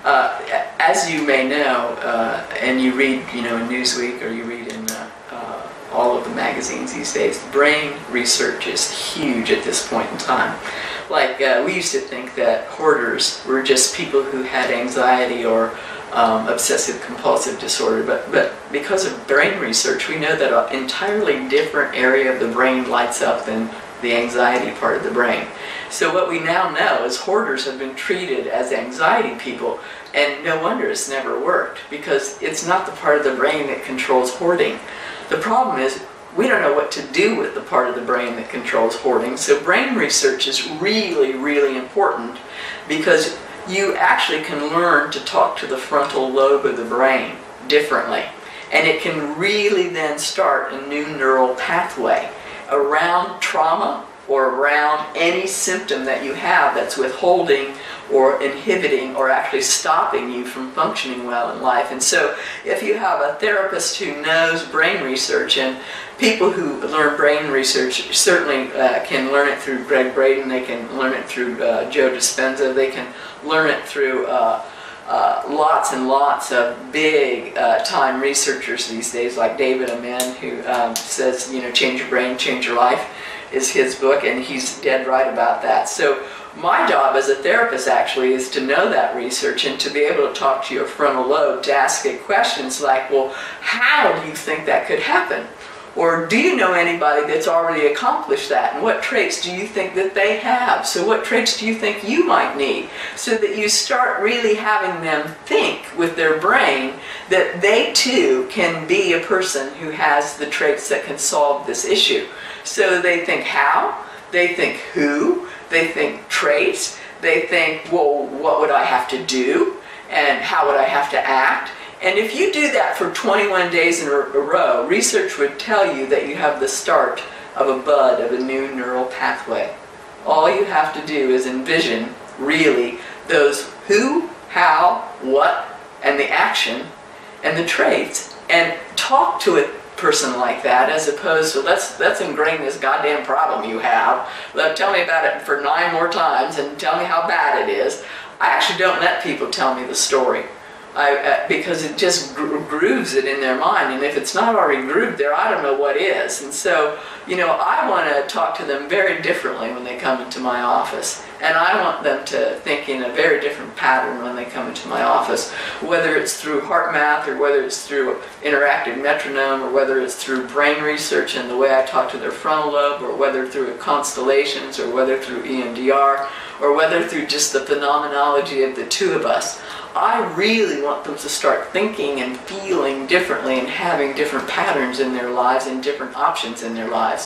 As you may know, and you read, in Newsweek, or you read in all of the magazines these days, brain research is huge at this point in time. Like, we used to think that hoarders were just people who had anxiety or obsessive-compulsive disorder, but because of brain research, we know that an entirely different area of the brain lights up than the anxiety part of the brain. So what we now know is hoarders have been treated as anxiety people, and no wonder it's never worked, because it's not the part of the brain that controls hoarding. The problem is we don't know what to do with the part of the brain that controls hoarding, so brain research is really, really important, because you actually can learn to talk to the frontal lobe of the brain differently, and it can really then start a new neural pathway around trauma or around any symptom that you have that's withholding or inhibiting or actually stopping you from functioning well in life. And so if you have a therapist who knows brain research, and people who learn brain research certainly can learn it through Greg Braden, they can learn it through Joe Dispenza, they can learn it through lots and lots of big time researchers these days, like David Amen, who says, change your brain, change your life, is his book, and he's dead right about that. So my job as a therapist actually is to know that research and to be able to talk to your frontal lobe, to ask it questions like, well, how do you think that could happen? Or do you know anybody that's already accomplished that? And what traits do you think that they have? So what traits do you think you might need? So that you start really having them think with their brain that they too can be a person who has the traits that can solve this issue. So they think how, they think who, they think traits, they think, well, what would I have to do? And how would I have to act? And if you do that for 21 days in a row, research would tell you that you have the start of a bud of a new neural pathway. All you have to do is envision, really, those who, how, what, and the action, and the traits, and talk to a person like that, as opposed to, let's ingrain this goddamn problem you have. Tell me about it for 9 more times, and tell me how bad it is. I actually don't let people tell me the story. Because it just grooves it in their mind, and if it's not already grooved there, I don't know what is. And so, I want to talk to them very differently when they come into my office, and I want them to think in a very different pattern when they come into my office, whether it's through heart math, or whether it's through interactive metronome, or whether it's through brain research and the way I talk to their frontal lobe, or whether through constellations, or whether through EMDR, or whether through just the phenomenology of the two of us. I really want them to start thinking and feeling differently and having different patterns in their lives and different options in their lives.